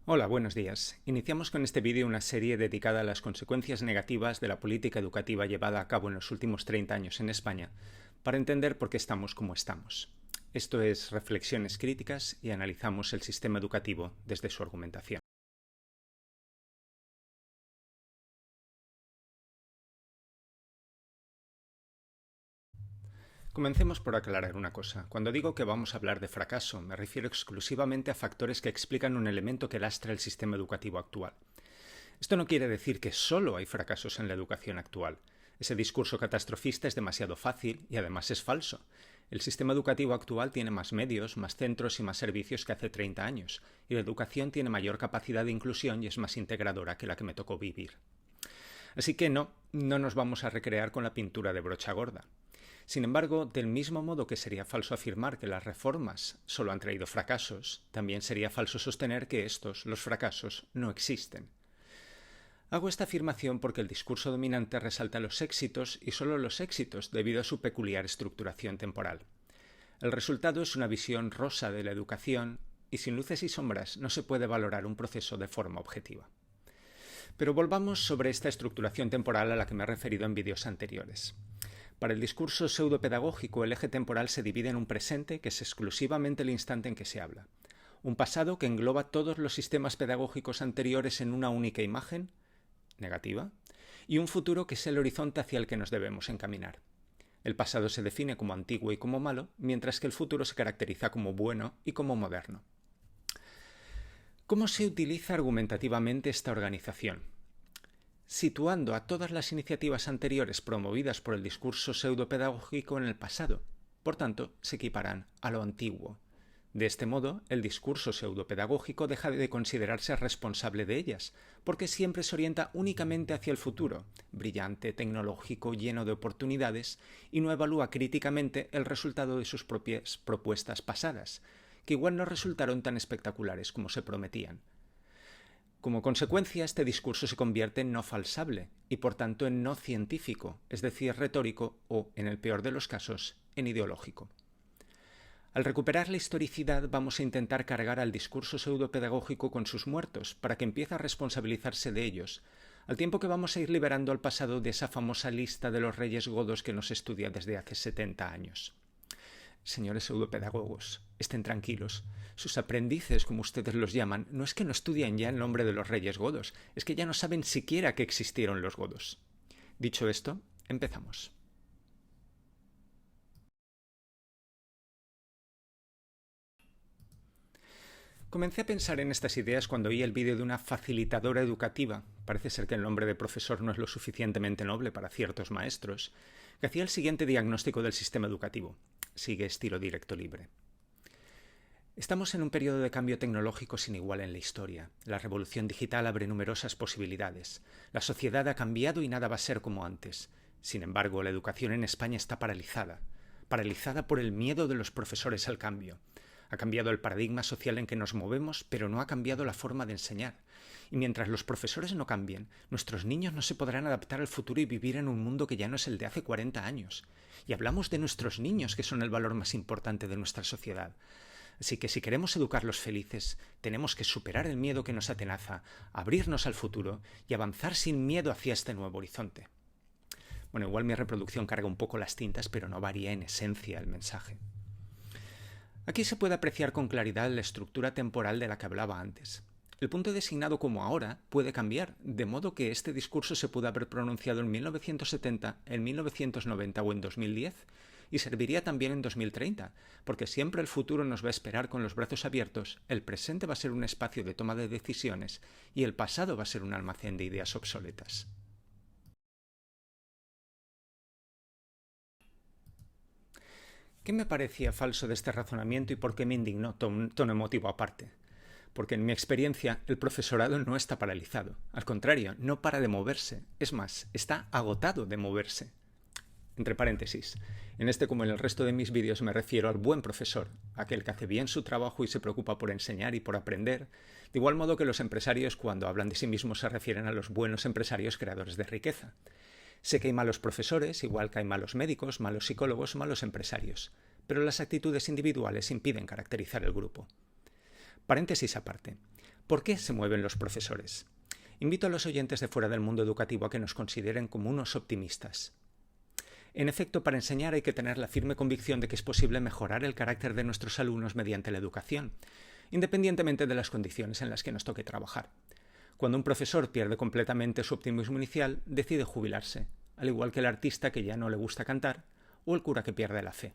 Hola, buenos días. Iniciamos con este vídeo una serie dedicada a las consecuencias negativas de la política educativa llevada a cabo en los últimos 30 años en España, para entender por qué estamos como estamos. Esto es Reflexiones Críticas y analizamos el sistema educativo desde su argumentación. Comencemos por aclarar una cosa. Cuando digo que vamos a hablar de fracaso, me refiero exclusivamente a factores que explican un elemento que lastra el sistema educativo actual. Esto no quiere decir que solo hay fracasos en la educación actual. Ese discurso catastrofista es demasiado fácil y además es falso. El sistema educativo actual tiene más medios, más centros y más servicios que hace 30 años, y la educación tiene mayor capacidad de inclusión y es más integradora que la que me tocó vivir. Así que no nos vamos a recrear con la pintura de brocha gorda. Sin embargo, del mismo modo que sería falso afirmar que las reformas solo han traído fracasos, también sería falso sostener que estos, los fracasos, no existen. Hago esta afirmación porque el discurso dominante resalta los éxitos y solo los éxitos debido a su peculiar estructuración temporal. El resultado es una visión rosa de la educación y sin luces y sombras no se puede valorar un proceso de forma objetiva. Pero volvamos sobre esta estructuración temporal a la que me he referido en vídeos anteriores. Para el discurso pseudopedagógico, el eje temporal se divide en un presente, que es exclusivamente el instante en que se habla, un pasado que engloba todos los sistemas pedagógicos anteriores en una única imagen, negativa, y un futuro que es el horizonte hacia el que nos debemos encaminar. El pasado se define como antiguo y como malo, mientras que el futuro se caracteriza como bueno y como moderno. ¿Cómo se utiliza argumentativamente esta organización? Situando a todas las iniciativas anteriores promovidas por el discurso pseudopedagógico en el pasado. Por tanto, se equiparan a lo antiguo. De este modo, el discurso pseudopedagógico deja de considerarse responsable de ellas, porque siempre se orienta únicamente hacia el futuro, brillante, tecnológico, lleno de oportunidades, y no evalúa críticamente el resultado de sus propias propuestas pasadas, que igual no resultaron tan espectaculares como se prometían. Como consecuencia, este discurso se convierte en no falsable y por tanto en no científico, es decir, retórico o, en el peor de los casos, en ideológico. Al recuperar la historicidad vamos a intentar cargar al discurso pseudopedagógico con sus muertos para que empiece a responsabilizarse de ellos, al tiempo que vamos a ir liberando al pasado de esa famosa lista de los reyes godos que nos estudia desde hace 70 años. Señores pseudopedagogos, estén tranquilos. Sus aprendices, como ustedes los llaman, no es que no estudian ya el nombre de los reyes godos, es que ya no saben siquiera que existieron los godos. Dicho esto, empezamos. Comencé a pensar en estas ideas cuando oí el vídeo de una facilitadora educativa, parece ser que el nombre de profesor no es lo suficientemente noble para ciertos maestros, que hacía el siguiente diagnóstico del sistema educativo. Sigue estilo directo libre. Estamos en un periodo de cambio tecnológico sin igual en la historia. La revolución digital abre numerosas posibilidades. La sociedad ha cambiado y nada va a ser como antes. Sin embargo, la educación en España está paralizada. Paralizada por el miedo de los profesores al cambio. Ha cambiado el paradigma social en que nos movemos, pero no ha cambiado la forma de enseñar. Y mientras los profesores no cambien, nuestros niños no se podrán adaptar al futuro y vivir en un mundo que ya no es el de hace 40 años. Y hablamos de nuestros niños, que son el valor más importante de nuestra sociedad. Así que si queremos educarlos felices, tenemos que superar el miedo que nos atenaza, abrirnos al futuro y avanzar sin miedo hacia este nuevo horizonte. Bueno, igual mi reproducción carga un poco las tintas, pero no varía en esencia el mensaje. Aquí se puede apreciar con claridad la estructura temporal de la que hablaba antes. El punto designado como ahora puede cambiar, de modo que este discurso se pudo haber pronunciado en 1970, en 1990 o en 2010, y serviría también en 2030, porque siempre el futuro nos va a esperar con los brazos abiertos, el presente va a ser un espacio de toma de decisiones y el pasado va a ser un almacén de ideas obsoletas. ¿Qué me parecía falso de este razonamiento y por qué me indignó? Tono emotivo aparte. Porque en mi experiencia el profesorado no está paralizado. Al contrario, no para de moverse. Es más, está agotado de moverse. Entre paréntesis, en este como en el resto de mis vídeos me refiero al buen profesor, aquel que hace bien su trabajo y se preocupa por enseñar y por aprender, de igual modo que los empresarios cuando hablan de sí mismos se refieren a los buenos empresarios creadores de riqueza. Sé que hay malos profesores, igual que hay malos médicos, malos psicólogos, malos empresarios, pero las actitudes individuales impiden caracterizar el grupo. Paréntesis aparte. ¿Por qué se mueven los profesores? Invito a los oyentes de fuera del mundo educativo a que nos consideren como unos optimistas. En efecto, para enseñar hay que tener la firme convicción de que es posible mejorar el carácter de nuestros alumnos mediante la educación, independientemente de las condiciones en las que nos toque trabajar. Cuando un profesor pierde completamente su optimismo inicial, decide jubilarse, al igual que el artista que ya no le gusta cantar o el cura que pierde la fe.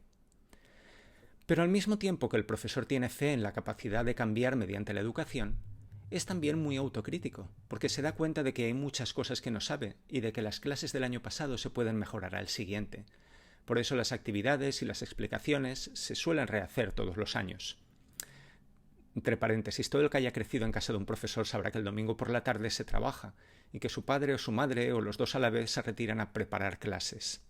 Pero al mismo tiempo que el profesor tiene fe en la capacidad de cambiar mediante la educación, es también muy autocrítico, porque se da cuenta de que hay muchas cosas que no sabe y de que las clases del año pasado se pueden mejorar al siguiente. Por eso las actividades y las explicaciones se suelen rehacer todos los años. Entre paréntesis, todo el que haya crecido en casa de un profesor sabrá que el domingo por la tarde se trabaja y que su padre o su madre o los dos a la vez se retiran a preparar clases.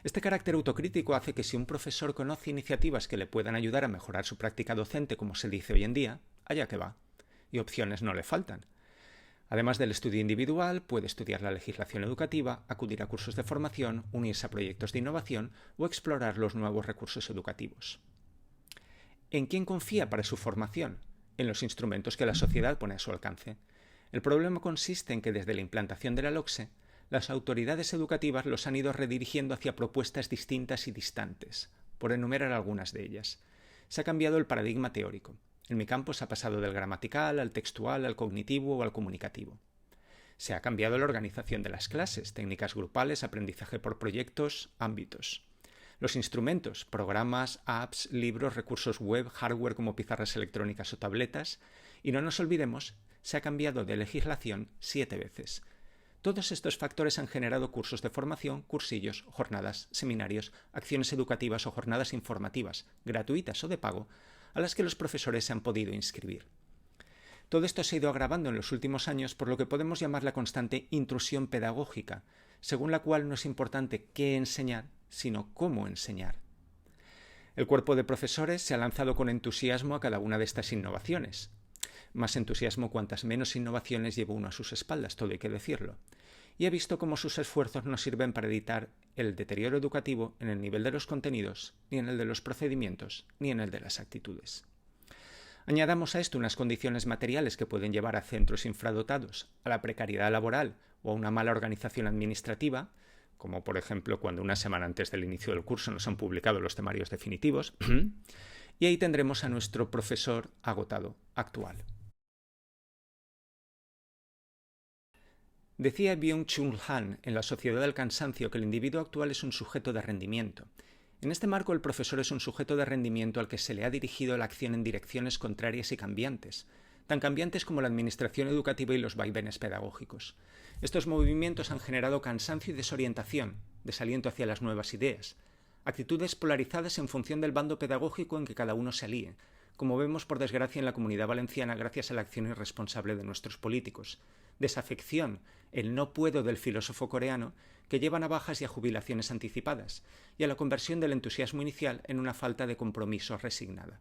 Este carácter autocrítico hace que si un profesor conoce iniciativas que le puedan ayudar a mejorar su práctica docente, como se dice hoy en día, allá que va. Y opciones no le faltan. Además del estudio individual, puede estudiar la legislación educativa, acudir a cursos de formación, unirse a proyectos de innovación o explorar los nuevos recursos educativos. ¿En quién confía para su formación? En los instrumentos que la sociedad pone a su alcance. El problema consiste en que desde la implantación de la LOCSE, las autoridades educativas los han ido redirigiendo hacia propuestas distintas y distantes, por enumerar algunas de ellas. Se ha cambiado el paradigma teórico. En mi campo se ha pasado del gramatical al textual, al cognitivo o al comunicativo. Se ha cambiado la organización de las clases, técnicas grupales, aprendizaje por proyectos, ámbitos. Los instrumentos, programas, apps, libros, recursos web, hardware como pizarras electrónicas o tabletas. Y no nos olvidemos, se ha cambiado de legislación 7 veces. Todos estos factores han generado cursos de formación, cursillos, jornadas, seminarios, acciones educativas o jornadas informativas, gratuitas o de pago, a las que los profesores se han podido inscribir. Todo esto se ha ido agravando en los últimos años por lo que podemos llamar la constante intrusión pedagógica, según la cual no es importante qué enseñar, sino cómo enseñar. El cuerpo de profesores se ha lanzado con entusiasmo a cada una de estas innovaciones. Más entusiasmo cuantas menos innovaciones lleva uno a sus espaldas, todo hay que decirlo. Y ha visto cómo sus esfuerzos no sirven para evitar el deterioro educativo en el nivel de los contenidos, ni en el de los procedimientos, ni en el de las actitudes. Añadamos a esto unas condiciones materiales que pueden llevar a centros infradotados, a la precariedad laboral o a una mala organización administrativa, como por ejemplo cuando una semana antes del inicio del curso nos han publicado los temarios definitivos, y ahí tendremos a nuestro profesor agotado actual. Decía Byung-Chul Han en La sociedad del cansancio que el individuo actual es un sujeto de rendimiento. En este marco el profesor es un sujeto de rendimiento al que se le ha dirigido la acción en direcciones contrarias y cambiantes, tan cambiantes como la administración educativa y los vaivenes pedagógicos. Estos movimientos han generado cansancio y desorientación, desaliento hacia las nuevas ideas, actitudes polarizadas en función del bando pedagógico en que cada uno se alíe, como vemos por desgracia en la Comunidad Valenciana gracias a la acción irresponsable de nuestros políticos, desafección, el no puedo del filósofo coreano, que llevan a bajas y a jubilaciones anticipadas, y a la conversión del entusiasmo inicial en una falta de compromiso resignada.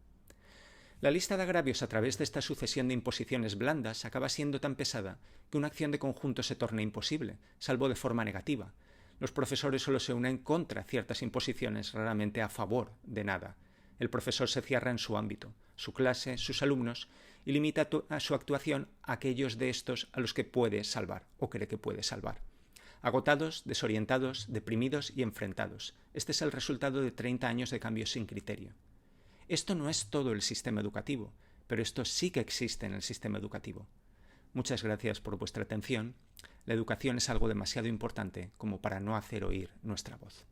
La lista de agravios a través de esta sucesión de imposiciones blandas acaba siendo tan pesada que una acción de conjunto se torna imposible, salvo de forma negativa. Los profesores solo se unen contra ciertas imposiciones, raramente a favor de nada. El profesor se cierra en su ámbito, su clase, sus alumnos, y limita a su actuación a aquellos de estos a los que puede salvar o cree que puede salvar. Agotados, desorientados, deprimidos y enfrentados. Este es el resultado de 30 años de cambios sin criterio. Esto no es todo el sistema educativo, pero esto sí que existe en el sistema educativo. Muchas gracias por vuestra atención. La educación es algo demasiado importante como para no hacer oír nuestra voz.